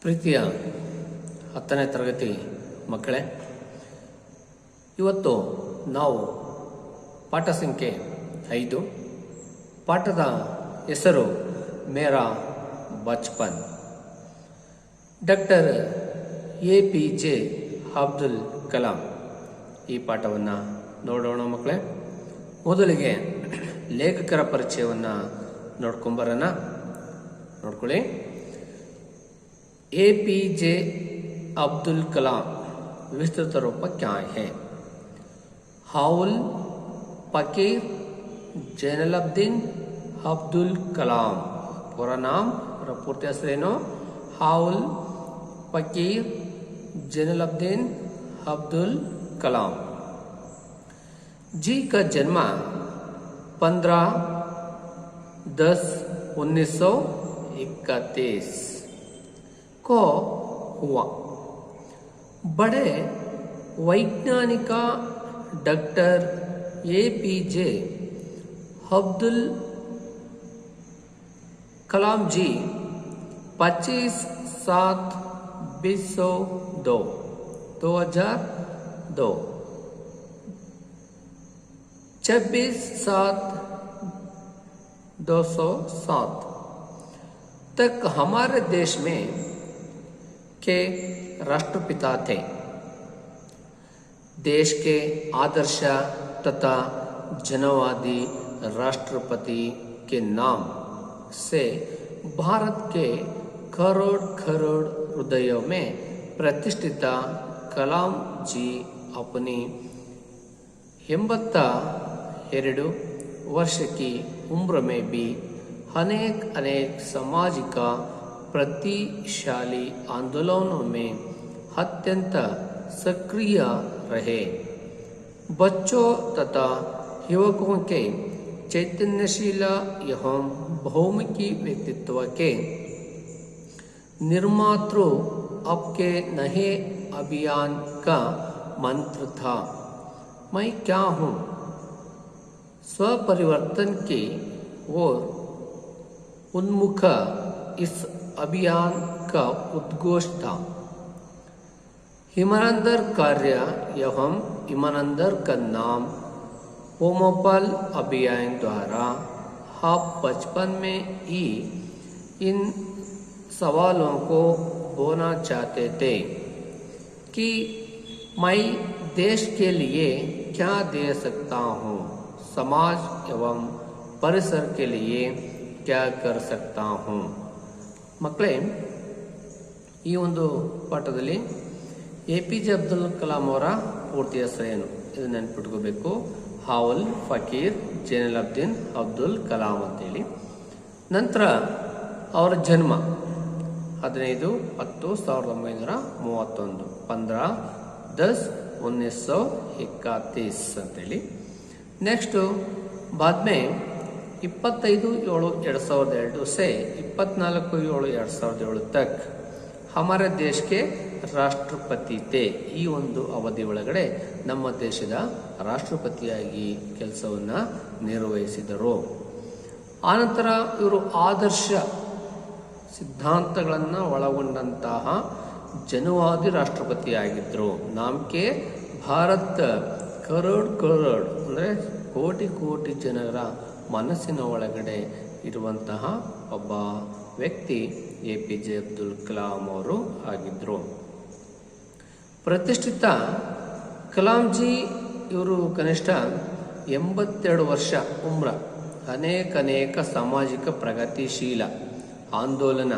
ಪ್ರೀತಿಯ 10ನೇ ತರಗತಿ ಮಕ್ಕಳೇ, ಇವತ್ತು ನಾವು ಪಾಠ ಸಂಖ್ಯೆ 5 ಪಾಠದ ಹೆಸರು ಮೇರಾ ಬಚ್ಪನ್. ಡಾಕ್ಟರ್ APJ ಅಬ್ದುಲ್ ಕಲಾಂ ಈ ಪಾಠವನ್ನು ನೋಡೋಣ ಮಕ್ಕಳೇ. ಮೊದಲಿಗೆ ಲೇಖಕರ ಪರಿಚಯವನ್ನು ನೋಡ್ಕೊಂಬರೋಣ. ನೋಡ್ಕೊಳ್ಳಿ. APJ ಅಬ್ದುಲ್ ಕಲಾಂ विस्तृत रूप क्या है? हाउल फकीर जैनुलब्दीन अब्दुल कलाम. पूरा नाम और पूर्ति ಹೆಸರೇನು? हाउल फकीर जैनुलब्दीन अब्दुल कलाम. जी का जन्म 15/10/1931 को हुआ. बड़े वैज्ञानिक डॉक्टर APJ अब्दुल कलाम जी 25/7/2002 26/7/2007 तक हमारे देश में के राष्ट्रपिता थे. देश के आदर्श तथा जनवादी राष्ट्रपति के नाम से भारत के करोड़ करोड़ हृदयों में प्रतिष्ठित कलाम जी अपनी 82 वर्ष की उम्र में भी अनेक सामाजिक प्रतिशाली आंदोलनों में अत्यंत सक्रिय रहे. बच्चों तथा युवकों के चैतन्यशील एवं बहुमुखी व्यक्तित्व के निर्मातृ आपके नए अभियान का मंत्र था, मैं क्या हूँ. स्वपरिवर्तन की ओर उन्मुख इस अभियान का उद्घोष था. ईमानदार कार्य एवं ईमानदार का नाम ओमोपल अभियान द्वारा आप बचपन में ही इन सवालों को बोलना चाहते थे कि मैं देश के लिए क्या दे सकता हूँ, समाज एवं परिसर के लिए क्या कर सकता हूँ. ಮಕ್ಕಳೇ, ಈ ಒಂದು ಪಾಠದಲ್ಲಿ APJ ಅಬ್ದುಲ್ ಕಲಾಂ ಅವರ ಪೂರ್ತಿ ಹೆಸರೇನು ಇದು ನೆನಪಿಟ್ಕೋಬೇಕು. ಹಾವುಲ್ ಫಕೀರ್ ಜೈನುಲಬ್ದೀನ್ ಅಬ್ದುಲ್ ಕಲಾಂ ಅಂತೇಳಿ. ನಂತರ ಅವರ ಜನ್ಮ 15/10/1931 15/10/1931 ಅಂತೇಳಿ. ನೆಕ್ಸ್ಟು ಬಾದ್ಮೇ 25/7/2002 से 24/7/2007 तक हमारे देश के ರಾಷ್ಟ್ರಪತಿ ತೆ. ಈ ಒಂದು ಅವಧಿ ಒಳಗಡೆ ನಮ್ಮ ದೇಶದ ರಾಷ್ಟ್ರಪತಿಯಾಗಿ ಕೆಲಸವನ್ನು ನಿರ್ವಹಿಸಿದರು. ಆನಂತರ ಇವರು ಆದರ್ಶ ಸಿದ್ಧಾಂತಗಳನ್ನು ಒಳಗೊಂಡಂತಹ ಜನವಾದಿ ರಾಷ್ಟ್ರಪತಿಯಾಗಿದ್ದರು. ನಾಮಕೆ ಭಾರತ್ ಕರೋಡ್ ಕರೋಡ್ ಅಂದರೆ ಕೋಟಿ ಕೋಟಿ ಜನರ ಮನಸ್ಸಿನ ಒಳಗಡೆ ಇರುವಂತಹ ಒಬ್ಬ ವ್ಯಕ್ತಿ APJ ಅಬ್ದುಲ್ ಕಲಾಂ ಅವರು ಆಗಿದ್ದರು. ಪ್ರತಿಷ್ಠಿತ ಕಲಾಂಜಿ ಇವರು ಕನಿಷ್ಠ 82 ವರ್ಷ ಉಮ್ರ ಅನೇಕ ಸಾಮಾಜಿಕ ಪ್ರಗತಿಶೀಲ ಆಂದೋಲನ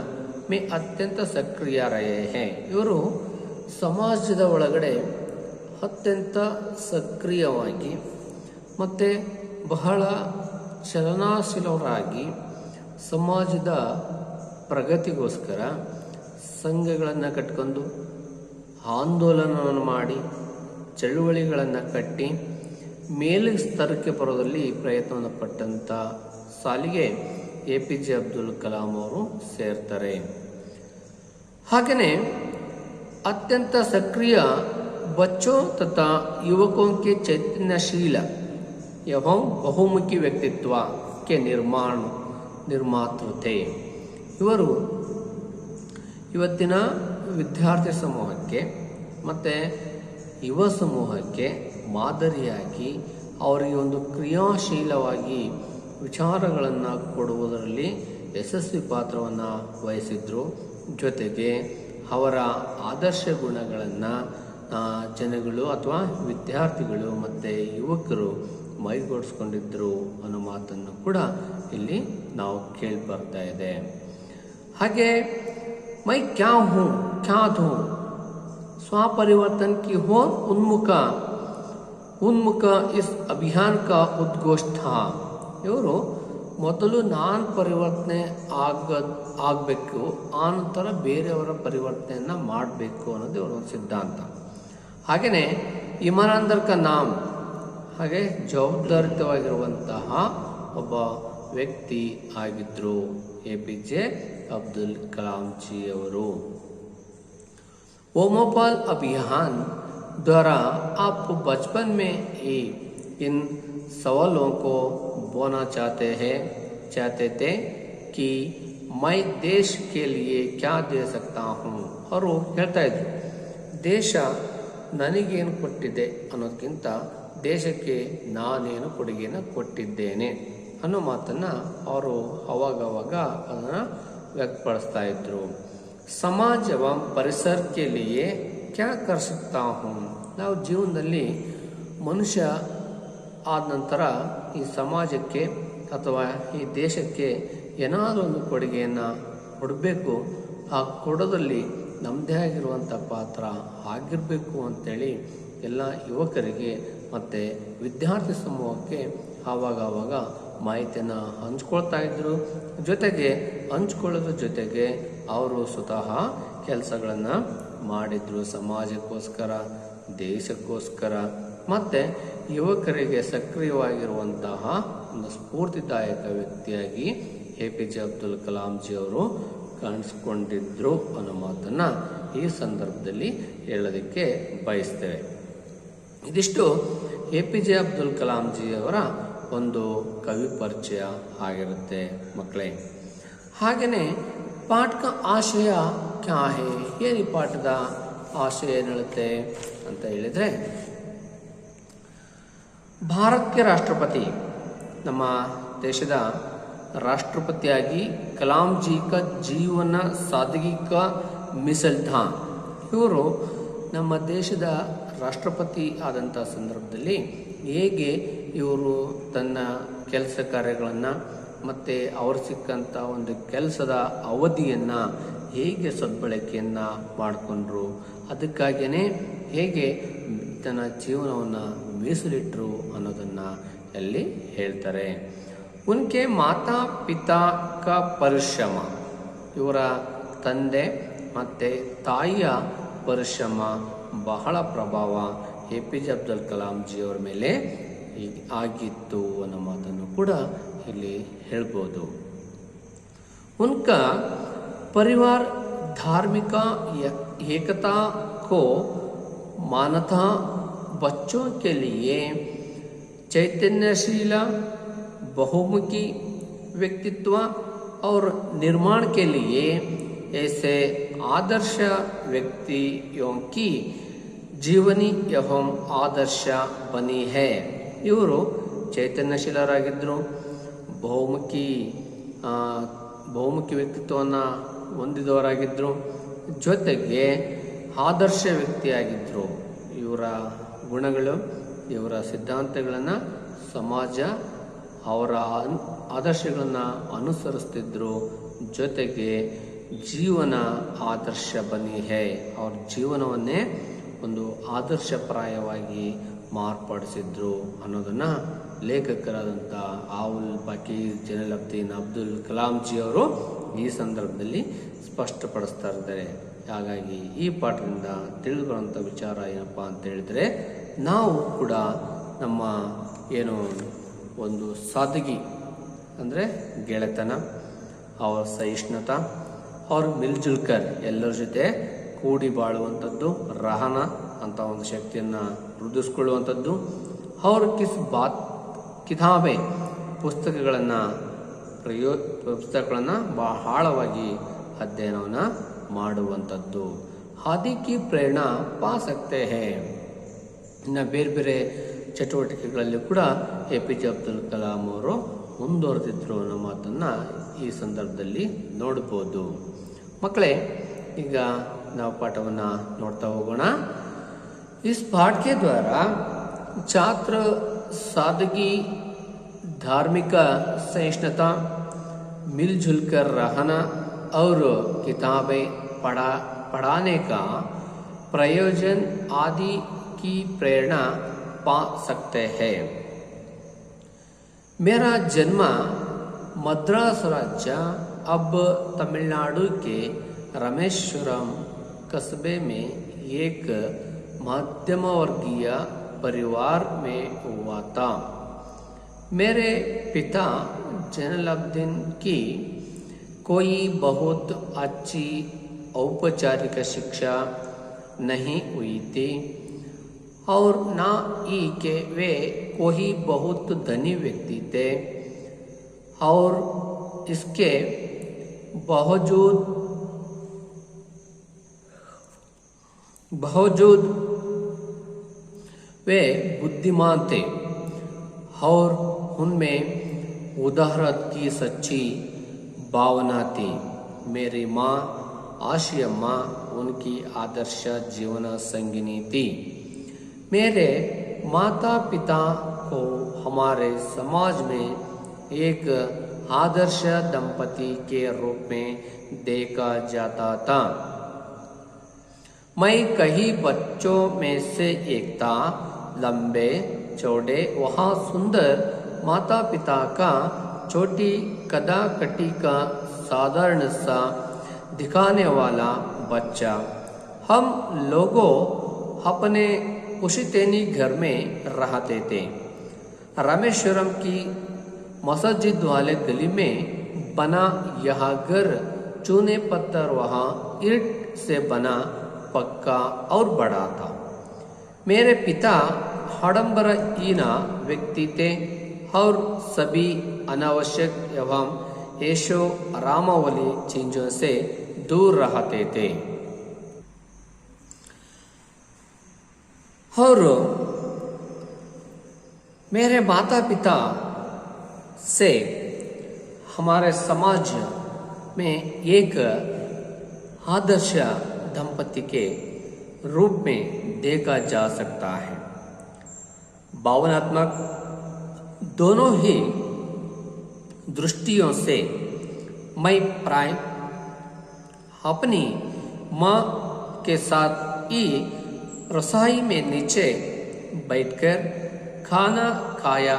ಮೇ ಅತ್ಯಂತ ಸಕ್ರಿಯ ರಹೆ ಹೇ. ಇವರು ಸಮಾಜದ ಒಳಗಡೆ ಅತ್ಯಂತ ಸಕ್ರಿಯವಾಗಿ ಮತ್ತು ಬಹಳ ಚಲನಾಶೀಲರಾಗಿ ಸಮಾಜದ ಪ್ರಗತಿಗೋಸ್ಕರ ಸಂಘಗಳನ್ನು ಕಟ್ಕೊಂಡು ಆಂದೋಲನವನ್ನು ಮಾಡಿ ಚಳುವಳಿಗಳನ್ನು ಕಟ್ಟಿ ಮೇಲು ಸ್ತರಕ್ಕೆ ಬರೋದಲ್ಲಿ ಪ್ರಯತ್ನವನ್ನು ಪಟ್ಟಂಥ ಸಾಲಿಗೆ APJ ಅಬ್ದುಲ್ ಕಲಾಂ ಅವರು ಸೇರ್ತಾರೆ. ಹಾಗೆಯೇ ಅತ್ಯಂತ ಸಕ್ರಿಯ बच्चों तथा युवकों के चैतन्यशील एवं बहुमुखी व्यक्तित्व के निर्मातृ थे. ಇವರು ಇವತ್ತಿನ ವಿದ್ಯಾರ್ಥಿ ಸಮೂಹಕ್ಕೆ ಮತ್ತು ಯುವ ಸಮೂಹಕ್ಕೆ ಮಾದರಿಯಾಗಿ ಅವರಿಗೆ ಒಂದು ಕ್ರಿಯಾಶೀಲವಾಗಿ ವಿಚಾರಗಳನ್ನು ಕೊಡುವುದರಲ್ಲಿ ಯಶಸ್ವಿ ಪಾತ್ರವನ್ನು ವಹಿಸಿದ್ರು. ಜೊತೆಗೆ ಅವರ ಆದರ್ಶ ಗುಣಗಳನ್ನು ಜನಗಳು ಅಥವಾ ವಿದ್ಯಾರ್ಥಿಗಳು ಮತ್ತು ಯುವಕರು ಮೈಗೂಡಿಸ್ಕೊಂಡಿದ್ರು ಅನ್ನೋ ಮಾತನ್ನು ಕೂಡ ಇಲ್ಲಿ ನಾವು ಕೇಳಿ ಬರ್ತಾ ಇದೆ. ಹಾಗೆ ಮೈ ಕ್ಯಾ ಹೂँ ಕ್ಯಾ ಧೂ ಸ್ವಪರಿವರ್ತನ್ ಕಿ ಹೋ ಉನ್ಮುಖ ಇಸ್ ಅಭಿಯಾನ್ ಕಾ ಉದ್ಘೋಷ ಥಾ. ಇವರು ಮೊದಲು ನಾನು ಪರಿವರ್ತನೆ ಆಗಬೇಕು, ಆನಂತರ ಬೇರೆಯವರ ಪರಿವರ್ತನೆಯನ್ನು ಮಾಡಬೇಕು ಅನ್ನೋದು ಇವರ ಒಂದು ಸಿದ್ಧಾಂತ. ಹಾಗೆಯೇ ಇಮಾನಂದರ್ ಕಾ ನಾಮ್, ಹಾಗೆ ಜವಾಬ್ದಾರಿತವಾಗಿರುವಂತಹ ಒಬ್ಬ ವ್ಯಕ್ತಿ ಆಗಿದ್ದರು APJ ಅಬ್ದುಲ್ ಕಲಾಂ ಜಿ ಅವರು. ओमोपाल अभियान द्वारा आप बचपन में ही इन सवालों को बोलना चाहते थे कि मैं देश के लिए क्या दे सकता हूँ. ಅವರು ಹೇಳ್ತಾ ಇದ್ರು, ದೇಶ ನನಗೇನು ಕೊಟ್ಟಿದೆ ಅನ್ನೋದಕ್ಕಿಂತ ದೇಶಕ್ಕೆ ನಾನೇನು ಕೊಡುಗೆಯನ್ನು ಕೊಟ್ಟಿದ್ದೇನೆ ಅನ್ನೋ ಮಾತನ್ನು ಅವರು ಅವಾಗವಾಗ ಅದನ್ನು ವ್ಯಕ್ತಪಡಿಸ್ತಾ ಇದ್ರು. ಸಮಾಜ एवं ಪರಿಸರ के लिए क्या कर सकता हूँ. ನಾವು ಜೀವನದಲ್ಲಿ ಮನುಷ್ಯ ಆದ ನಂತರ ಈ ಸಮಾಜಕ್ಕೆ ಅಥವಾ ಈ ದೇಶಕ್ಕೆ ಏನಾದರೂ ಒಂದು ಕೊಡುಗೆಯನ್ನು ಕೊಡಬೇಕು. ಆ ಕೊಡೋದಲ್ಲಿ ನಮ್ಮದೇ ಆಗಿರುವಂಥ ಪಾತ್ರ ಆಗಿರಬೇಕು ಅಂತೇಳಿ ಎಲ್ಲ ಯುವಕರಿಗೆ ಮತ್ತು ವಿದ್ಯಾರ್ಥಿ ಸಮೂಹಕ್ಕೆ ಆವಾಗ ಮಾಹಿತಿಯನ್ನು ಹಂಚ್ಕೊಳ್ತಾ ಇದ್ದರು. ಜೊತೆಗೆ ಹಂಚ್ಕೊಳ್ಳೋದ್ರ ಜೊತೆಗೆ ಅವರು ಸ್ವತಃ ಕೆಲಸಗಳನ್ನು ಮಾಡಿದರು. ಸಮಾಜಕ್ಕೋಸ್ಕರ, ದೇಶಕ್ಕೋಸ್ಕರ ಮತ್ತು ಯುವಕರಿಗೆ ಸಕ್ರಿಯವಾಗಿರುವಂತಹ ಒಂದು ಸ್ಫೂರ್ತಿದಾಯಕ ವ್ಯಕ್ತಿಯಾಗಿ APJ ಅಬ್ದುಲ್ ಕಲಾಂ ಜಿ ಅವರು ಕಾಣಿಸ್ಕೊಂಡಿದ್ರು ಅನ್ನೋ ಮಾತನ್ನು ಈ ಸಂದರ್ಭದಲ್ಲಿ ಹೇಳೋದಕ್ಕೆ ಬಯಸ್ತೇವೆ. ಇದಿಷ್ಟು APJ ಅಬ್ದುಲ್ ಕಲಾಂ ಜಿ ಅವರ ಒಂದು ಕವಿ ಪರಿಚಯ ಆಗಿರುತ್ತೆ ಮಕ್ಕಳೇ. ಹಾಗೆಯೇ ಪಾಠದ ಆಶಯ ಕ್ಯಾ ಹೇ, ಏನು ಈ ಪಾಠದ ಆಶಯ ಏನೇಳುತ್ತೆ ಅಂತ ಹೇಳಿದರೆ, ಭಾರತಕ್ಕೆ ರಾಷ್ಟ್ರಪತಿ, ನಮ್ಮ ದೇಶದ ರಾಷ್ಟ್ರಪತಿಯಾಗಿ ಕಲಾಂ ಜಿ ಕ ಜೀವನ ಸಾದಗಿ ಕ ಮಿಸಲ್ ಥಾ. ಇವರು ನಮ್ಮ ದೇಶದ ರಾಷ್ಟ್ರಪತಿ ಆದಂಥ ಸಂದರ್ಭದಲ್ಲಿ ಹೇಗೆ ಇವರು ತನ್ನ ಕೆಲಸ ಕಾರ್ಯಗಳನ್ನು ಮತ್ತು ಅವರು ಸಿಕ್ಕಂಥ ಒಂದು ಕೆಲಸದ ಅವಧಿಯನ್ನು ಹೇಗೆ ಸದ್ಬಳಕೆಯನ್ನು ಮಾಡಿಕೊಂಡ್ರು, ಅದಕ್ಕಾಗಿಯೇ ಹೇಗೆ ತನ್ನ ಜೀವನವನ್ನು ಮೀಸಲಿಟ್ಟರು ಅನ್ನೋದನ್ನು ಅಲ್ಲಿ ಹೇಳ್ತಾರೆ. ಉನ್ಕೆ ಮಾತಾ ಪಿತಾ ಕ ಪರಿಶ್ರಮ, ಇವರ ತಂದೆ ಮತ್ತು ತಾಯಿಯ ಪರಿಶ್ರಮ ಬಹಳ ಪ್ರಭಾವ APJ ಅಬ್ದುಲ್ ಕಲಾಂ ಜಿ ಅವರ ಮೇಲೆ ಆಗಿತ್ತು ಅನ್ನೋ ಮಾತನ್ನು ಕೂಡ ಇಲ್ಲಿ ಹೇಳ್ಬೋದು. ಉನ್ಕಾ ಪರಿವಾರ ಧಾರ್ಮಿಕ ಏಕತಾ को मानता, बच्चों के लिए चैतन्यशील बहुमुखी व्यक्तित्व और निर्माण के लिए ऐसे आदर्श व्यक्तियों की जीवनी एवं आदर्श बनी है. ಇವರು ಚೈತನ್ಯಶೀಲರಾಗಿದ್ದರು, ಬಹುಮುಖಿ ವ್ಯಕ್ತಿತ್ವವನ್ನು ಹೊಂದಿದವರಾಗಿದ್ದರು, ಜೊತೆಗೆ ಆದರ್ಶ ವ್ಯಕ್ತಿಯಾಗಿದ್ದರು. ಇವರ ಗುಣಗಳು, ಇವರ ಸಿದ್ಧಾಂತಗಳನ್ನು ಸಮಾಜ ಅವರ ಆದರ್ಶಗಳನ್ನು ಅನುಸರಿಸ್ತಿದ್ರು. ಜೊತೆಗೆ ಜೀವನ ಆದರ್ಶ ಬನ್ನಿ ಹೇ, ಅವ್ರ ಜೀವನವನ್ನೇ ಒಂದು ಆದರ್ಶಪ್ರಾಯವಾಗಿ ಮಾರ್ಪಡಿಸಿದ್ರು ಅನ್ನೋದನ್ನು ಲೇಖಕರಾದಂಥ ಆವುಲ್ ಬಕೀರ್ ಜೈನುಲಬ್ದೀನ್ ಅಬ್ದುಲ್ ಕಲಾಂ ಜಿ ಅವರು ಈ ಸಂದರ್ಭದಲ್ಲಿ ಸ್ಪಷ್ಟಪಡಿಸ್ತಾ ಇದ್ದಾರೆ. ಹಾಗಾಗಿ ಈ ಪಾಠದಿಂದ ತಿಳಿದುಕೊಳ್ಳುವಂಥ ವಿಚಾರ ಏನಪ್ಪ ಅಂತ ಹೇಳಿದರೆ, ನಾವು ಕೂಡ ನಮ್ಮ ಏನು ಒಂದು ಸಾದಗಿ ಅಂದರೆ ಗೆಳೆತನ, ಅವರ ಸಹಿಷ್ಣುತಾ, ಅವ್ರ ಮಿಲ್ಜುಲ್ಕರ್ ಎಲ್ಲರ ಜೊತೆ ಕೂಡಿ ಬಾಳುವಂಥದ್ದು, ರಹನ ಅಂತ ಒಂದು ಶಕ್ತಿಯನ್ನು ವೃದ್ಧಿಸ್ಕೊಳ್ಳುವಂಥದ್ದು, ಅವ್ರ ಕಿತಾಬೆ ಪುಸ್ತಕಗಳನ್ನು ಬಹಳ ಆಳವಾಗಿ ಅಧ್ಯಯನವನ್ನು ಮಾಡುವಂಥದ್ದು, आदि की प्रेरणा पा सकते हैं. ಇನ್ನು ಬೇರೆ ಬೇರೆ ಚಟುವಟಿಕೆಗಳಲ್ಲಿ ಕೂಡ APJ ಅಬ್ದುಲ್ ಕಲಾಂ ಅವರು ಮುಂದುವರೆದಿದ್ರು ಅನ್ನೋ ಮಾತನ್ನು ಈ ಸಂದರ್ಭದಲ್ಲಿ ನೋಡ್ಬೋದು. ಮಕ್ಕಳೇ, ಈಗ ನಾವು ಪಾಠವನ್ನು ನೋಡ್ತಾ ಹೋಗೋಣ. इस पाठ के द्वारा छात्र सादगी, धार्मिक सहिष्णुता, मिलजुल कर रहना और किताबें पढ़ाने का प्रयोजन आदि की प्रेरणा पा सकते हैं. मेरा जन्म मद्रास राज्य अब तमिलनाडु के रामेश्वरम कस्बे में एक मध्यम वर्गीय परिवार में हुआ था. मेरे पिता जैनुलब्दीन की कोई बहुत अच्छी औपचारिक शिक्षा नहीं हुई थी और ना ही कि वे कोई बहुत धनी व्यक्ति थे, और इसके बावजूद वे बुद्धिमान थे और उनमें उदारता की सच्ची भावना थी. मेरी माँ आशियम्मा उनकी आदर्श जीवन संगिनी थी. मेरे माता पिता को हमारे समाज में एक आदर्श दंपति के रूप में देखा जाता था. मैं कई बच्चों में से एक था. लंबे चौड़े वहाँ सुंदर माता पिता का छोटी कदाकटी का साधारण सा दिखाने वाला बच्चा. हम लोगों अपने पुश्तैनी घर में रहते थे. रामेश्वरम की मस्जिद वाले गली में बना यह घर चूने पत्थर वहाँ ईंट से बना, पक्का और बड़ा था. मेरे पिता आडंबरहीन व्यक्ति थे और सभी अनावश्यक एवं ऐशो आराम वाली चीजों से दूर रहते थे. और मेरे माता पिता से हमारे समाज में एक आदर्श दंपति के रूप में देखा जा सकता है. भावनात्मक दोनों ही दृष्टियों से मैं प्राय अपनी माँ के साथ ही रसोई में नीचे बैठकर खाना खाया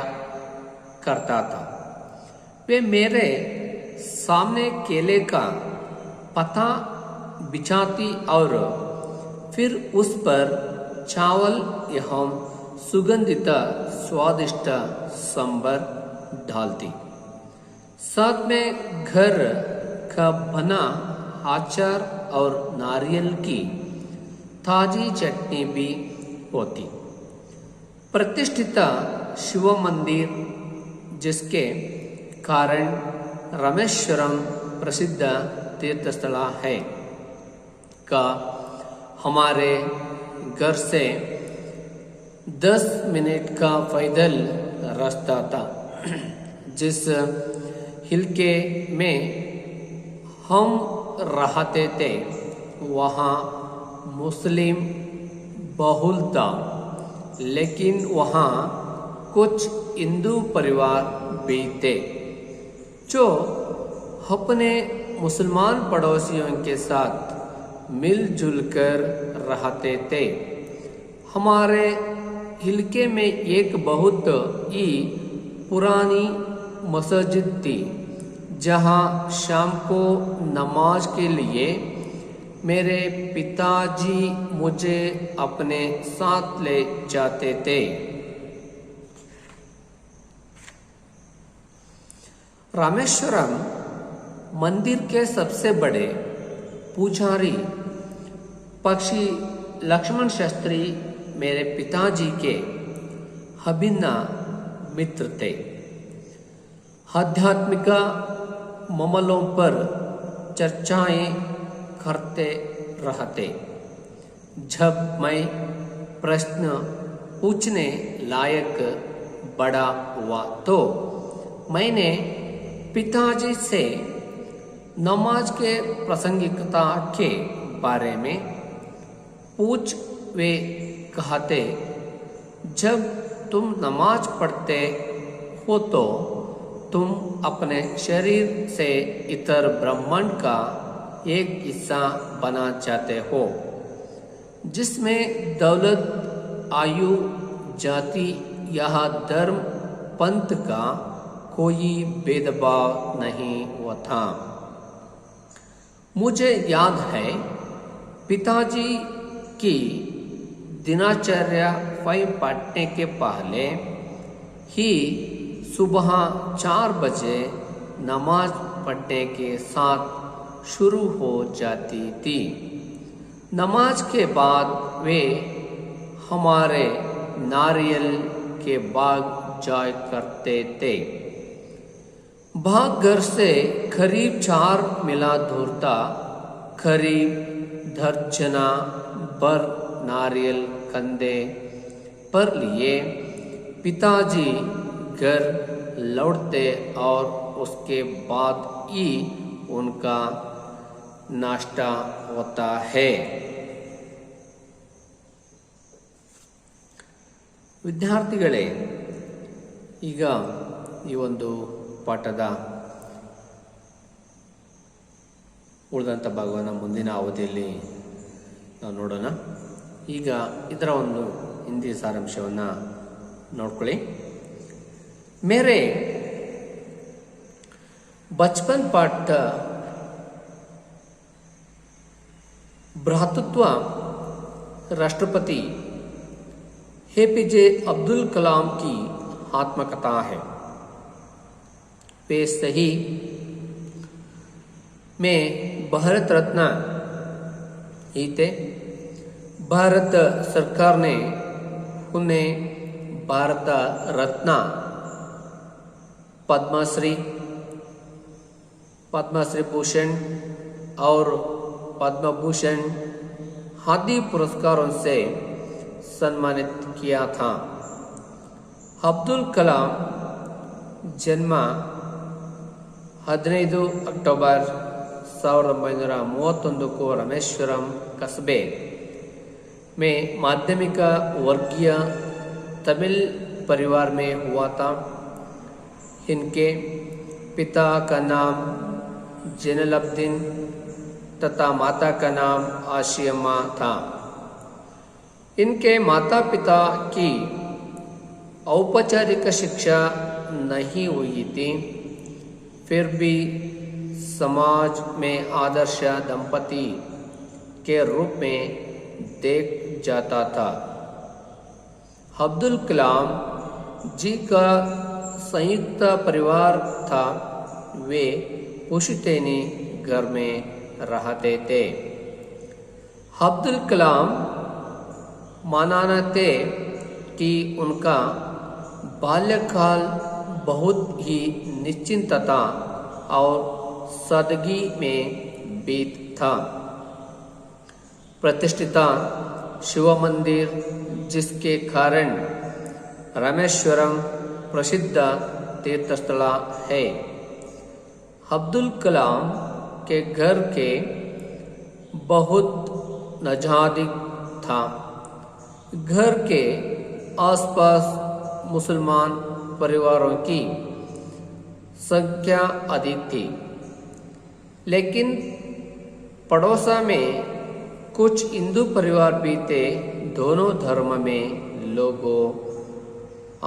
करता था. वे मेरे सामने केले का पत्ता बिछाती और फिर उस पर चावल एवं सुगंधित स्वादिष्ट सांभर डालती. साथ में घर का बना अचार और नारियल की ताजी चटनी भी होती. प्रतिष्ठित शिव मंदिर, जिसके कारण रामेश्वरम प्रसिद्ध तीर्थस्थल है, का हमारे घर से 10 मिनट का पैदल रास्ता था. जिस इलाके में हम रहते थे वहाँ मुस्लिम बहुल था, लेकिन वहाँ कुछ हिंदू परिवार भी थे जो अपने मुसलमान पड़ोसियों के साथ मिलजुल कर रहते थे. हमारे इलाके में एक बहुत ही पुरानी मस्जिद थी जहाँ शाम को नमाज के लिए मेरे पिताजी मुझे अपने साथ ले जाते थे. रामेश्वरम मंदिर के सबसे बड़े पुजारी पक्षी लक्ष्मण शास्त्री मेरे पिताजी के अभिन्न मित्र थे. आध्यात्मिक मामलों पर चर्चाएं करते रहते। जब मैं प्रश्न पूछने लायक बड़ा हुआ तो मैंने पिताजी से नमाज के प्रासंगिकता के बारे में पूछ वे कहते, जब तुम नमाज पढ़ते हो तो तुम अपने शरीर से इतर ब्रह्मांड का एक हिस्सा बना जाते हो, जिसमें दौलत, आयु, जाति या धर्म, पंथ का कोई भेदभाव नहीं हुआ था। मुझे याद है पिताजी की दिनचर्या पढ़ने के पहले ही सुबह 4 बजे नमाज पढ़ने के साथ शुरू हो जाती थी। नमाज के बाद वे हमारे नारियल के बाग जाया करते थे। भाग घर से करीब 4 मीला दूर था। करीब दर्जना भर नारियल कंधे पर लिए पिताजी घर लौटते और उसके बाद ही उनका नाश्ता होता है। ವಿದ್ಯಾರ್ಥಿಗಳೇ, ಈಗ ಈ ಒಂದು ಪಾಠದ ಉಳಿದಂಥ ಭಾಗವನ್ನು ಮುಂದಿನ ಅವಧಿಯಲ್ಲಿ ನಾವು ನೋಡೋಣ. ಈಗ ಇದರ ಒಂದು ಹಿಂದಿ ಸಾರಾಂಶವನ್ನು ನೋಡ್ಕೊಳ್ಳಿ. मेरे बचपन पाठ भ्रातृत्व राष्ट्रपति APJ अब्दुल कलाम की आत्मकथा है। वे सही में भारत रत्न ही थे। भारत सरकार ने उन्हें भारत रत्न, पद्मश्री, पद्मश्री भूषण और पद्म भूषण आदि पुरस्कारों से सम्मानित किया था। अब्दुल कलाम जन्म 15 अक्टोबर 1931 को रामेश्वरम कस्बे में माध्यमिक वर्गीय तमिल परिवार में हुआ था। इनके पिता का नाम जैनुलब्दीन तथा माता का नाम आशियम्मा था। इनके माता पिता की औपचारिक शिक्षा नहीं हुई थी, फिर भी समाज में आदर्श दंपति के रूप में देख जाता था। अब्दुल कलाम जी का संयुक्त परिवार था। वे पुश्तैनी घर में रहते थे। अब्दुल कलाम मानते कि उनका बाल्यकाल बहुत ही निश्चिंतता और सादगी में बीत था। प्रतिष्ठित शिव मंदिर, जिसके कारण रामेश्वरम प्रसिद्ध तीर्थस्थल है। अब्दुल कलाम के घर के बहुत नज़दीक था। घर के आसपास मुसलमान परिवारों की संख्या अधिक थी, लेकिन पड़ोसा में कुछ हिंदू परिवार भी थे। दोनों धर्म में लोगों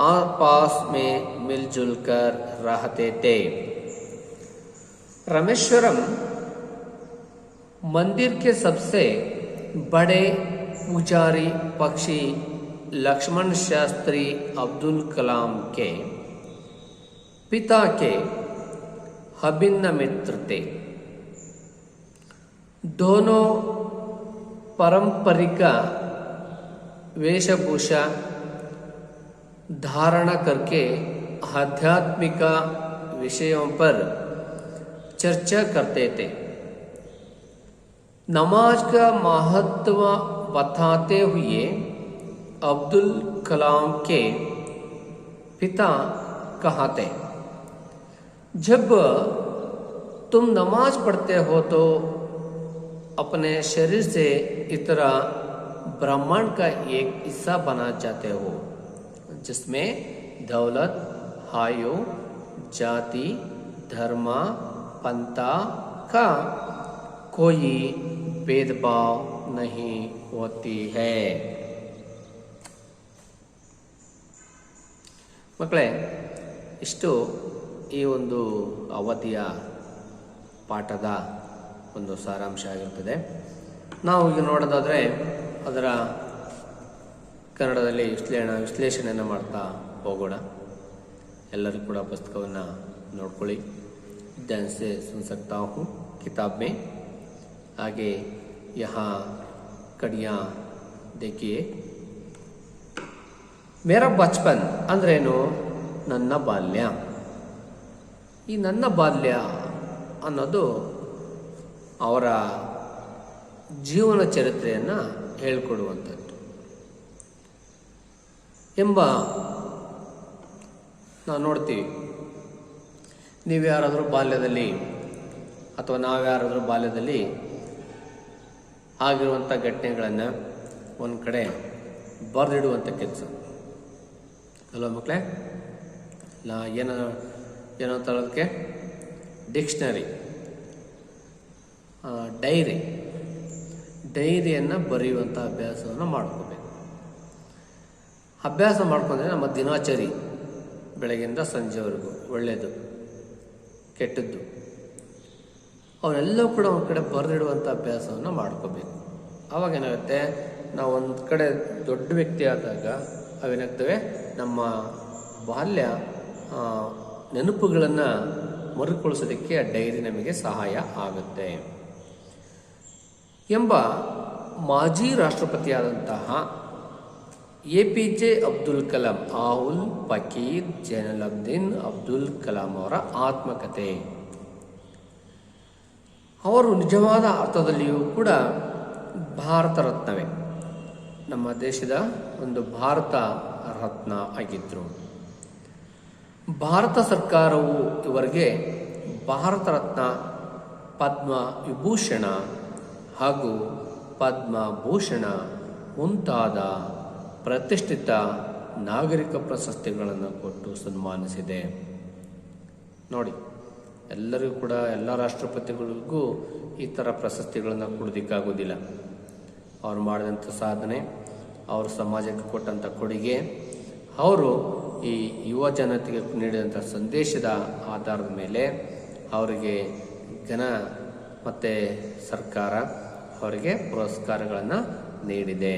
आपस में मिलजुल कर रहते थे। रामेश्वरम मंदिर के सबसे बड़े पुजारी पक्षी लक्ष्मण शास्त्री अब्दुल कलाम के पिता के अभिन्न मित्र थे। दोनों पारंपरिक वेशभूषा धारण करके आध्यात्मिक विषयों पर चर्चा करते थे। नमाज का महत्व बताते हुए अब्दुल कलाम के पिता कहते, जब तुम नमाज पढ़ते हो तो अपने शरीर से इतर ब्रह्मांड का एक हिस्सा बना जाते हो, जिसमें दौलत, आयु, जाति, धर्म, पंथा का कोई भेदभाव नहीं होती है. ಮಕ್ಕಳೇ, ಇಷ್ಟು ಈ ಒಂದು ಅವಧಿಯ ಪಾಠದ ಒಂದು ಸಾರಾಂಶ ಆಗಿರುತ್ತದೆ. ನಾವು ಈಗ ನೋಡೋದಾದರೆ ಅದರ ಕನ್ನಡದಲ್ಲಿ ವಿಶ್ಲೇಷಣೆಯನ್ನು ಮಾಡ್ತಾ ಹೋಗೋಣ. ಎಲ್ಲರೂ ಕೂಡ ಪುಸ್ತಕವನ್ನು ನೋಡ್ಕೊಳ್ಳಿ. ध्यान से सुन सकता हूँ किताब में. आगे यहाँ कड़ियाँ देखिए. मेरा बचपन अंद्रेನು, ನನ್ನ ಬಾಲ್ಯ. ಈ ನನ್ನ ಬಾಲ್ಯ ಅನ್ನೋದು ಅವರ ಜೀವನ ಚರಿತ್ರೆಯನ್ನು ಹೇಳಿಕೊಡುವಂಥದ್ದು ಎಂಬ ನಾವು ನೋಡ್ತೀವಿ. ನೀವ್ಯಾರಾದರೂ ಬಾಲ್ಯದಲ್ಲಿ ಅಥವಾ ನಾವ್ಯಾರಾದರೂ ಬಾಲ್ಯದಲ್ಲಿ ಆಗಿರುವಂಥ ಘಟನೆಗಳನ್ನು ಒಂದು ಕಡೆ ಬರೆದಿಡುವಂಥ ಕೆಲಸ ಅಲ್ವಾ ಮಕ್ಕಳೇ? ಏನಂತ ಹೇಳೋದಕ್ಕೆ ಡಿಕ್ಷನರಿ, ಡೈರಿಯನ್ನು ಬರೆಯುವಂಥ ಅಭ್ಯಾಸವನ್ನು ಮಾಡ್ಕೋಬೇಕು. ಅಭ್ಯಾಸ ಮಾಡ್ಕೊಂಡ್ರೆ ನಮ್ಮ ದಿನಾಚರಿ ಬೆಳಗ್ಗಿಂದ ಸಂಜೆವರೆಗೂ ಒಳ್ಳೆಯದು ಕೆಟ್ಟದ್ದು ಅವನ್ನೆಲ್ಲವೂ ಕೂಡ ಒಂದು ಕಡೆ ಬರೆದಿಡುವಂಥ ಅಭ್ಯಾಸವನ್ನು ಮಾಡ್ಕೋಬೇಕು. ಆವಾಗ ಏನಾಗುತ್ತೆ, ನಾವು ಒಂದು ಕಡೆ ದೊಡ್ಡ ವ್ಯಕ್ತಿ ಆದಾಗ ಅವೇನಾಗ್ತವೆ, ನಮ್ಮ ಬಾಲ್ಯ ನೆನಪುಗಳನ್ನು ಮರುಕಳಿಸೋದಕ್ಕೆ ಆ ಡೈರಿ ನಮಗೆ ಸಹಾಯ ಆಗುತ್ತೆ ಎಂಬ ಮಾಜಿ ರಾಷ್ಟ್ರಪತಿಯಾದಂತಹ APJ ಅಬ್ದುಲ್ ಕಲಾಂ, ಆವುಲ್ ಫಕೀರ್ ಜೈನುಲಾಬ್ದೀನ್ ಅಬ್ದುಲ್ ಕಲಾಂ ಅವರ ಆತ್ಮಕಥೆ. ಅವರು ನಿಜವಾದ ಅರ್ಥದಲ್ಲಿಯೂ ಕೂಡ ಭಾರತ ರತ್ನವೇ, ನಮ್ಮ ದೇಶದ ಒಂದು ಭಾರತ ರತ್ನ ಆಗಿದ್ದರು. ಭಾರತ ಸರ್ಕಾರವು ಇವರಿಗೆ ಭಾರತ ರತ್ನ, ಪದ್ಮ ವಿಭೂಷಣ ಹಾಗೂ ಪದ್ಮಭೂಷಣ ಮುಂತಾದ ಪ್ರತಿಷ್ಠಿತ ನಾಗರಿಕ ಪ್ರಶಸ್ತಿಗಳನ್ನು ಕೊಟ್ಟು ಸನ್ಮಾನಿಸಿದೆ. ನೋಡಿ, ಎಲ್ಲರಿಗೂ ಕೂಡ ಎಲ್ಲ ರಾಷ್ಟ್ರಪತಿಗಳಿಗೂ ಈ ಥರ ಪ್ರಶಸ್ತಿಗಳನ್ನು ಕೊಡೋದಕ್ಕಾಗೋದಿಲ್ಲ. ಅವ್ರು ಮಾಡಿದಂಥ ಸಾಧನೆ, ಅವರು ಸಮಾಜಕ್ಕೆ ಕೊಟ್ಟಂಥ ಕೊಡುಗೆ, ಅವರು ಈ ಯುವ ಜನತೆಗೆ ನೀಡಿದಂಥ ಸಂದೇಶದ ಆಧಾರದ ಮೇಲೆ ಅವರಿಗೆ ಜನ ಮತ್ತು ಸರ್ಕಾರ ಅವರಿಗೆ ಪುರಸ್ಕಾರಗಳನ್ನು ನೀಡಿದೆ.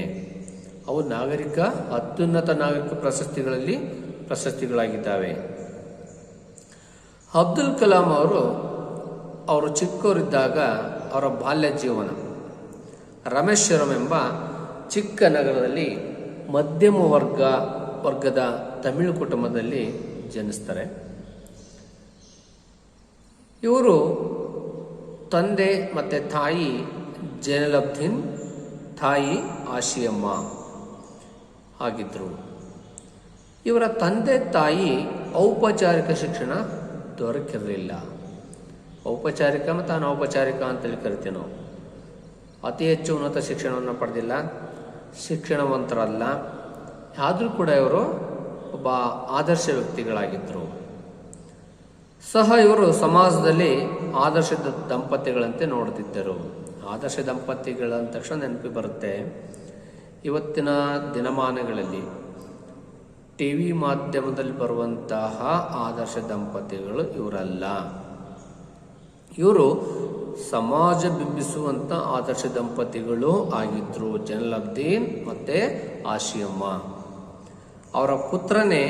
ಅವು ಅತ್ಯುನ್ನತ ನಾಗರಿಕ ಪ್ರಶಸ್ತಿಗಳಾಗಿದ್ದಾವೆ. ಅಬ್ದುಲ್ ಕಲಾಂ ಅವರು ಚಿಕ್ಕವರಿದ್ದಾಗ ಅವರ ಬಾಲ್ಯ ಜೀವನ ರಾಮೇಶ್ವರಂ ಎಂಬ ಚಿಕ್ಕ ನಗರದಲ್ಲಿ ಮಧ್ಯಮ ವರ್ಗದ ತಮಿಳು ಕುಟುಂಬದಲ್ಲಿ ಜನಿಸ್ತಾರೆ. ಇವರು ತಂದೆ ಮತ್ತು ತಾಯಿ ಜೈನುಲಾಬ್ದೀನ್, ತಾಯಿ ಆಶಿಯಮ್ಮ ಆಗಿದ್ದರು. ಇವರ ತಂದೆ ತಾಯಿ ಔಪಚಾರಿಕ ಶಿಕ್ಷಣ ದೊರಕಿರಲಿಲ್ಲ. ಔಪಚಾರಿಕ ಮತ್ತು ಅನೌಪಚಾರಿಕ ಅಂತೇಳಿ ಕರಿತೀವಿ ನಾವು. ಅತಿ ಹೆಚ್ಚು ಉನ್ನತ ಶಿಕ್ಷಣವನ್ನು ಪಡೆದಿಲ್ಲ, ಶಿಕ್ಷಣವಂತರಲ್ಲ. ಆದರೂ ಕೂಡ ಇವರು ಒಬ್ಬ ಆದರ್ಶ ವ್ಯಕ್ತಿಗಳಾಗಿದ್ದರು. ಇವರು ಸಮಾಜದಲ್ಲಿ ಆದರ್ಶ ದಂಪತಿಗಳಂತೆ ನೋಡುತ್ತಿದ್ದರು. ಆದರ್ಶ ದಂಪತಿಗಳಂದ ತಕ್ಷಣ ನೆನಪಿ ಬರುತ್ತೆ, ಇವತ್ತಿನ ದಿನಮಾನಗಳಲ್ಲಿ TV ಮಾಧ್ಯಮದಲ್ಲಿ ಬರುವಂತಹ ಆದರ್ಶ ದಂಪತಿಗಳು ಇವರಲ್ಲ. ಇವರು ಸಮಾಜ ಬಿಂಬಿಸುವಂಥ ಆದರ್ಶ ದಂಪತಿಗಳು ಆಗಿದ್ದರು. ಜೈನುಲಾಬ್ದೀನ್ ಮತ್ತು ಆಶಿಯಮ್ಮ. ಅವರ ಪುತ್ರನೇ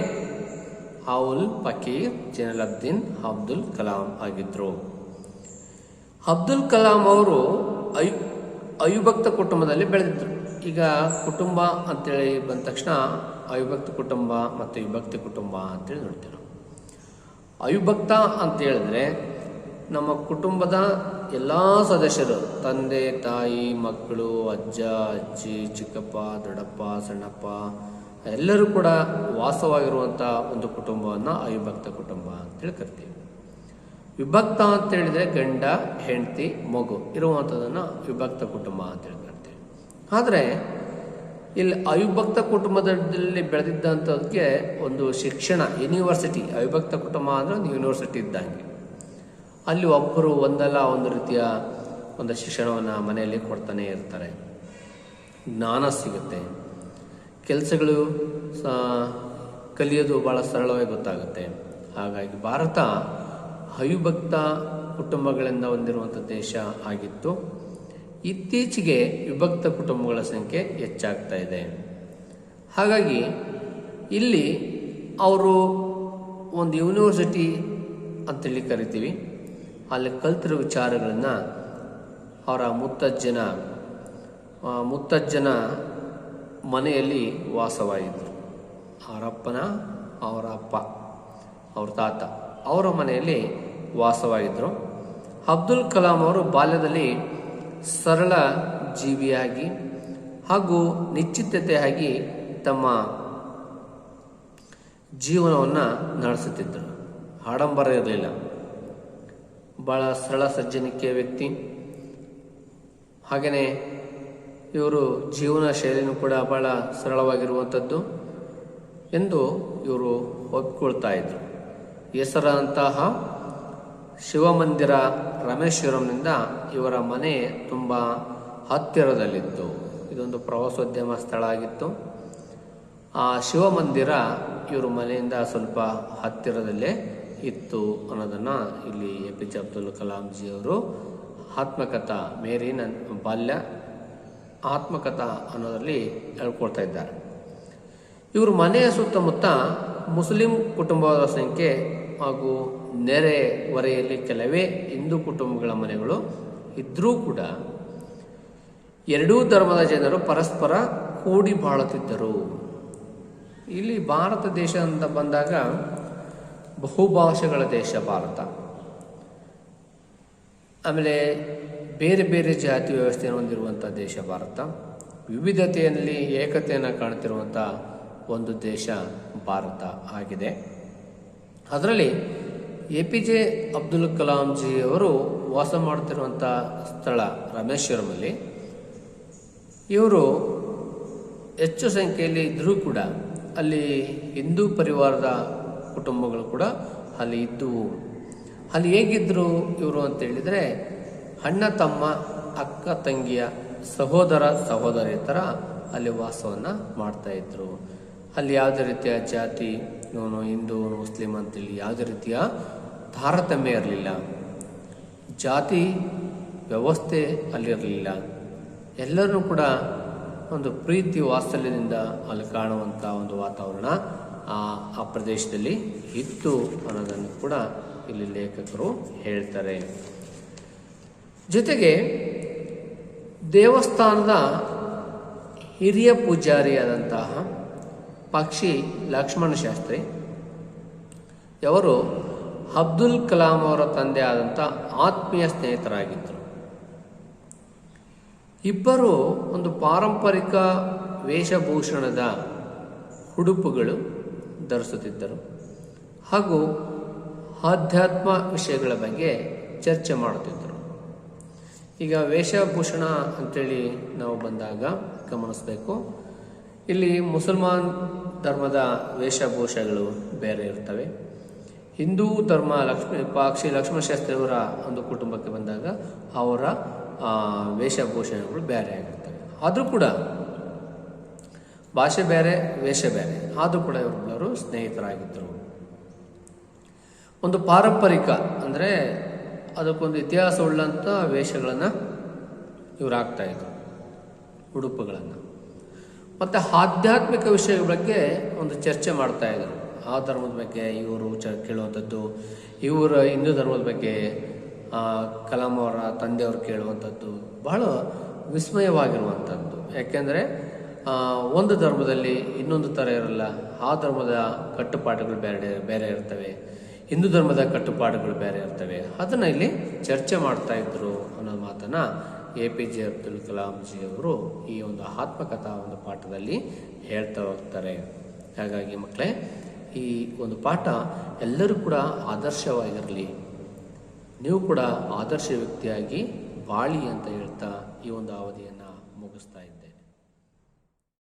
ಆವುಲ್ ಫಕೀರ್ ಜೈನುಲಾಬ್ದೀನ್ ಅಬ್ದುಲ್ ಕಲಾಂ ಆಗಿದ್ದರು. ಅಬ್ದುಲ್ ಕಲಾಂ ಅವರು ಅವಿಭಕ್ತ ಕುಟುಂಬದಲ್ಲಿ ಬೆಳೆದಿದ್ದರು. ಈಗ ಕುಟುಂಬ ಅಂತೇಳಿ ಬಂದ ತಕ್ಷಣ ಅವಿಭಕ್ತ ಕುಟುಂಬ ಮತ್ತು ವಿಭಕ್ತಿ ಕುಟುಂಬ ಅಂತೇಳಿ ನೋಡ್ತೀವಿ ನಾವು. ಅವಿಭಕ್ತ ಅಂತ ಹೇಳಿದ್ರೆ ನಮ್ಮ ಕುಟುಂಬದ ಎಲ್ಲ ಸದಸ್ಯರು, ತಂದೆ ತಾಯಿ ಮಕ್ಕಳು, ಅಜ್ಜ ಅಜ್ಜಿ, ಚಿಕ್ಕಪ್ಪ ದೊಡ್ಡಪ್ಪ ಸಣ್ಣಪ್ಪ ಎಲ್ಲರೂ ಕೂಡ ವಾಸವಾಗಿರುವಂಥ ಒಂದು ಕುಟುಂಬವನ್ನು ಅವಿಭಕ್ತ ಕುಟುಂಬ ಅಂತೇಳಿ ಕರಿತೀವಿ. ವಿಭಕ್ತ ಅಂತೇಳಿದರೆ ಗಂಡ ಹೆಂಡತಿ ಮಗು ಇರುವಂಥದ್ದನ್ನು ವಿಭಕ್ತ ಕುಟುಂಬ ಅಂತೇಳಿ ಕರಿತೀವಿ. ಆದರೆ ಇಲ್ಲಿ ಅವಿಭಕ್ತ ಕುಟುಂಬದಲ್ಲಿ ಬೆಳೆದಿದ್ದಂಥದಕ್ಕೆ ಒಂದು ಶಿಕ್ಷಣ, ಯೂನಿವರ್ಸಿಟಿ. ಅವಿಭಕ್ತ ಕುಟುಂಬ ಅಂದರೆ ಒಂದು ಯೂನಿವರ್ಸಿಟಿ ಇದ್ದಂಗೆ. ಅಲ್ಲಿ ಒಬ್ಬರು ಒಂದಲ್ಲ ಒಂದು ರೀತಿಯ ಒಂದು ಶಿಕ್ಷಣವನ್ನು ಮನೆಯಲ್ಲಿ ಕೊಡ್ತಾನೆ ಇರ್ತಾರೆ. ಜ್ಞಾನ ಸಿಗುತ್ತೆ, ಕೆಲಸಗಳು ಕಲಿಯೋದು ಭಾಳ ಸರಳವಾಗಿ ಗೊತ್ತಾಗುತ್ತೆ. ಹಾಗಾಗಿ ಭಾರತ ಅವಿಭಕ್ತ ಕುಟುಂಬಗಳಿಂದ ಹೊಂದಿರುವಂಥ ದೇಶ ಆಗಿತ್ತು. ಇತ್ತೀಚೆಗೆ ವಿಭಕ್ತ ಕುಟುಂಬಗಳ ಸಂಖ್ಯೆ ಹೆಚ್ಚಾಗ್ತಾ ಇದೆ. ಹಾಗಾಗಿ ಇಲ್ಲಿ ಅವರು ಒಂದು ಯೂನಿವರ್ಸಿಟಿ ಅಂತೇಳಿ ಕರಿತೀವಿ. ಅಲ್ಲಿ ಕಲ್ತಿರೋ ವಿಚಾರಗಳನ್ನು ಅವರ ಮುತ್ತಜ್ಜನ ಮನೆಯಲ್ಲಿ ವಾಸವಾಗಿದ್ದರು. ಅವರ ಅಪ್ಪ, ಅವ್ರ ತಾತ ಅವರ ಮನೆಯಲ್ಲಿ ವಾಸವಾಗಿದ್ದರು. ಅಬ್ದುಲ್ ಕಲಾಂ ಅವರು ಬಾಲ್ಯದಲ್ಲಿ ಸರಳ ಜೀವಿಯಾಗಿ ಹಾಗೂ ನಿಶ್ಚಿತತೆಯಾಗಿ ತಮ್ಮ ಜೀವನವನ್ನು ನಡೆಸುತ್ತಿದ್ದರು. ಆಡಂಬರ ಇರಲಿಲ್ಲ, ಭಾಳ ಸರಳ ಸಜ್ಜನಿಕೆಯ ವ್ಯಕ್ತಿ. ಹಾಗೆಯೇ ಇವರು ಜೀವನ ಶೈಲಿನೂ ಕೂಡ ಭಾಳ ಸರಳವಾಗಿರುವಂಥದ್ದು ಎಂದು ಇವರು ಒಪ್ಪಿಕೊಳ್ತಾ ಇದ್ದರು. ಹೆಸರಾದಂತಹ ಶಿವಮಂದಿರ ರಾಮೇಶ್ವರಂನಿಂದ ಇವರ ಮನೆ ತುಂಬ ಹತ್ತಿರದಲ್ಲಿತ್ತು. ಇದೊಂದು ಪ್ರವಾಸೋದ್ಯಮ ಸ್ಥಳ ಆಗಿತ್ತು. ಆ ಶಿವಮಂದಿರ ಇವರು ಮನೆಯಿಂದ ಸ್ವಲ್ಪ ಹತ್ತಿರದಲ್ಲೇ ಇತ್ತು ಅನ್ನೋದನ್ನು ಇಲ್ಲಿ APJ ಅಬ್ದುಲ್ ಕಲಾಂಜಿಯವರು ಆತ್ಮಕಥಾ ಮೇರಿ ನನ್ನ ಬಾಲ್ಯ ಆತ್ಮಕಥಾ ಅನ್ನೋದರಲ್ಲಿ ಹೇಳ್ಕೊಡ್ತಾ ಇದ್ದಾರೆ. ಇವರು ಮನೆಯ ಸುತ್ತಮುತ್ತ ಮುಸ್ಲಿಂ ಕುಟುಂಬದ ಸಂಖ್ಯೆ ಹಾಗೂ ನೆರೆಹೊರೆಯಲ್ಲಿ ಕೆಲವೇ ಹಿಂದೂ ಕುಟುಂಬಗಳ ಮನೆಗಳು ಇದ್ದರೂ ಕೂಡ ಎರಡೂ ಧರ್ಮದ ಜನರು ಪರಸ್ಪರ ಕೂಡಿ ಬಾಳುತ್ತಿದ್ದರು. ಇಲ್ಲಿ ಭಾರತ ದೇಶ ಅಂತ ಬಂದಾಗ ಬಹುಭಾಷೆಗಳ ದೇಶ ಭಾರತ. ಆಮೇಲೆ ಬೇರೆ ಬೇರೆ ಜಾತಿ ವ್ಯವಸ್ಥೆಯನ್ನು ಹೊಂದಿರುವಂಥ ದೇಶ ಭಾರತ. ವಿವಿಧತೆಯಲ್ಲಿ ಏಕತೆಯನ್ನು ಕಾಣ್ತಿರುವಂಥ ಒಂದು ದೇಶ ಭಾರತ ಆಗಿದೆ. ಅದರಲ್ಲಿ APJ ಅಬ್ದುಲ್ ಕಲಾಂಜಿ ಅವರು ವಾಸ ಮಾಡ್ತಿರುವಂಥ ಸ್ಥಳ ರಾಮೇಶ್ವರಮಲ್ಲಿ ಇವರು ಹೆಚ್ಚು ಸಂಖ್ಯೆಯಲ್ಲಿ ಇದ್ದರೂ ಕೂಡ ಅಲ್ಲಿ ಹಿಂದೂ ಪರಿವಾರದ ಕುಟುಂಬಗಳು ಕೂಡ ಅಲ್ಲಿ ಇದ್ದವು. ಅಲ್ಲಿ ಹೇಗಿದ್ದರು ಇವರು ಅಂತೇಳಿದರೆ ಅಣ್ಣ ತಮ್ಮ, ಅಕ್ಕ ತಂಗಿಯ, ಸಹೋದರ ಸಹೋದರಿ ಥರ ಅಲ್ಲಿ ವಾಸವನ್ನು ಮಾಡ್ತಾಯಿದ್ರು. ಅಲ್ಲಿ ಯಾವುದೇ ರೀತಿಯ ಜಾತಿ, ಇವನು ಹಿಂದೂ ಮುಸ್ಲಿಂ ಅಂತೇಳಿ ಯಾವುದೇ ರೀತಿಯ ತಾರತಮ್ಯ ಇರಲಿಲ್ಲ. ಜಾತಿ ವ್ಯವಸ್ಥೆ ಅಲ್ಲಿರಲಿಲ್ಲ. ಎಲ್ಲರೂ ಕೂಡ ಒಂದು ಪ್ರೀತಿ ವಾತ್ಸಲ್ಯದಿಂದ ಅಲ್ಲಿ ಕಾಣುವಂಥ ಒಂದು ವಾತಾವರಣ ಆ ಪ್ರದೇಶದಲ್ಲಿ ಇತ್ತು ಅನ್ನೋದನ್ನು ಕೂಡ ಇಲ್ಲಿ ಲೇಖಕರು ಹೇಳ್ತಾರೆ. ಜೊತೆಗೆ ದೇವಸ್ಥಾನದ ಹಿರಿಯ ಪೂಜಾರಿಯಾದಂತಹ ಪಕ್ಷಿ ಲಕ್ಷ್ಮಣ ಶಾಸ್ತ್ರಿ ಅವರು ಅಬ್ದುಲ್ ಕಲಾಂ ಅವರ ತಂದೆ ಆದಂಥ ಆತ್ಮೀಯ ಸ್ನೇಹಿತರಾಗಿದ್ದರು. ಇಬ್ಬರು ಒಂದು ಪಾರಂಪರಿಕ ವೇಷಭೂಷಣದ ಉಡುಪುಗಳು ಧರಿಸುತ್ತಿದ್ದರು ಹಾಗೂ ಆಧ್ಯಾತ್ಮ ವಿಷಯಗಳ ಬಗ್ಗೆ ಚರ್ಚೆ ಮಾಡುತ್ತಿದ್ದರು. ಈಗ ವೇಷಭೂಷಣ ಅಂತೇಳಿ ನಾವು ಬಂದಾಗ ಗಮನಿಸಬೇಕು, ಇಲ್ಲಿ ಮುಸಲ್ಮಾನ್ ಧರ್ಮದ ವೇಷಭೂಷಣಗಳು ಬೇರೆ ಇರ್ತವೆ. ಹಿಂದೂ ಧರ್ಮ ಪಕ್ಷಿ ಲಕ್ಷ್ಮಣಶಾಸ್ತ್ರಿಯವರ ಒಂದು ಕುಟುಂಬಕ್ಕೆ ಬಂದಾಗ ಅವರ ವೇಷಭೂಷಣಗಳು ಬೇರೆ ಆಗಿರ್ತವೆ. ಆದರೂ ಕೂಡ ಭಾಷೆ ಬೇರೆ, ವೇಷ ಬೇರೆ, ಆದರೂ ಕೂಡ ಇವರೆಲ್ಲರೂ ಸ್ನೇಹಿತರಾಗಿದ್ದರು. ಒಂದು ಪಾರಂಪರಿಕ ಅಂದರೆ ಅದಕ್ಕೊಂದು ಇತಿಹಾಸ ಉಳ್ಳಂಥ ವೇಷಗಳನ್ನು ಇವರು ಹಾಕ್ತಾಯಿದ್ರು, ಉಡುಪುಗಳನ್ನು. ಮತ್ತು ಆಧ್ಯಾತ್ಮಿಕ ವಿಷಯಗಳ ಬಗ್ಗೆ ಒಂದು ಚರ್ಚೆ ಮಾಡ್ತಾಯಿದ್ರು. ಆ ಧರ್ಮದ ಬಗ್ಗೆ ಇವರು ಕೇಳುವಂಥದ್ದು, ಇವರ ಹಿಂದೂ ಧರ್ಮದ ಬಗ್ಗೆ ಕಲಾಂ ಅವರ ತಂದೆಯವರು ಕೇಳುವಂಥದ್ದು ಬಹಳ ವಿಸ್ಮಯವಾಗಿರುವಂಥದ್ದು. ಯಾಕೆಂದರೆ ಒಂದು ಧರ್ಮದಲ್ಲಿ ಇನ್ನೊಂದು ಥರ ಇರಲ್ಲ, ಆ ಧರ್ಮದ ಕಟ್ಟುಪಾಡುಗಳು ಬೇರೆ ಬೇರೆ ಇರ್ತವೆ. ಹಿಂದೂ ಧರ್ಮದ ಕಟ್ಟುಪಾಡುಗಳು ಬೇರೆ ಇರ್ತವೆ, ಅದನ್ನು ಇಲ್ಲಿ ಚರ್ಚೆ ಮಾಡ್ತಾ ಇದ್ರು ಅನ್ನೋ ಮಾತನ್ನು APJ ಅಬ್ದುಲ್ ಕಲಾಂಜಿ ಅವರು ಈ ಒಂದು ಆತ್ಮಕಥಾ ಒಂದು ಪಾಠದಲ್ಲಿ ಹೇಳ್ತಾ ಹೋಗ್ತಾರೆ. ಹಾಗಾಗಿ ಮಕ್ಕಳೇ, ಈ ಒಂದು ಪಾಠ ಎಲ್ಲರೂ ಕೂಡ ಆದರ್ಶವಾಗಿರಲಿ, ನೀವು ಕೂಡ ಆದರ್ಶ ವ್ಯಕ್ತಿಯಾಗಿ ಬಾಳಿ ಅಂತ ಹೇಳ್ತಾ ಈ ಒಂದು ಅವಧಿಯನ್ನು ಮುಗಿಸ್ತಾ ಇದ್ದೀನಿ.